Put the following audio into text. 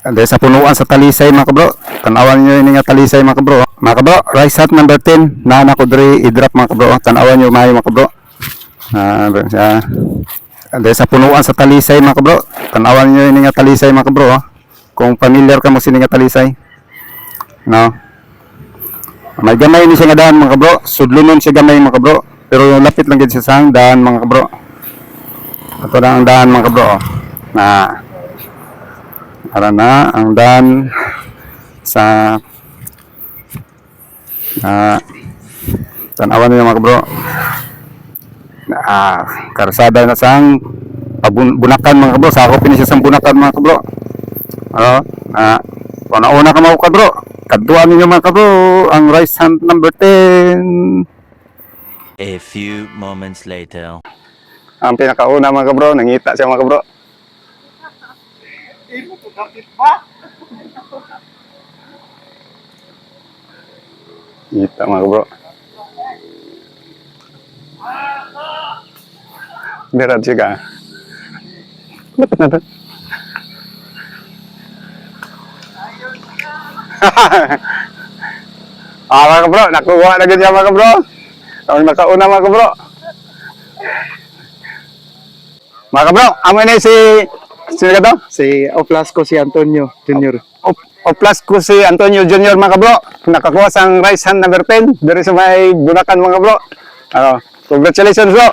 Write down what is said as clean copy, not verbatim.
Dahil sa punuan sa Talisay mga kabro, tanawan nyo yun nga Talisay mga kabro. Mga kabro, rice hut number 10 na ako diri i-drop mga kabro. Tanawan nyo mayo mga kabro. Dahil sa punuan sa Talisay mga kabro, tanawan nyo yun nga Talisay mga kabro. Kung familiar ka mo sini nga Talisay, no? May gamay ni siya nga daan mga kabro, sudlunon siya gamay mga kabro, pero lapit lang gid siya sa daan mga kabro. Ito na ang daan mga kabro, na para na ang daan sa tanawan niyo mga kabro, karsada na sang Bunakan mga kabro, sakop ni siya sa Bunakan mga kabro. Una ka mga kabro, kaduan ninyo mga kabro ang rice hunt number 10. A few moments later. Ang pinakauna mga kabro, nangita siya mga kabro. Ngita mga kabro. Berat siya ka. Dapat na to. Mga kabro, nakuha na ganyan mga kabro. Ang nakauna mga kabro. Mga kabro, amo na sino ka to? Si Oplasco si Antonio Jr. Plus ko si Antonio Jr. mga kabro. Nakakuha sang rice hunt number 10. Dari sa may Bunakan mga kabro. Congratulations bro.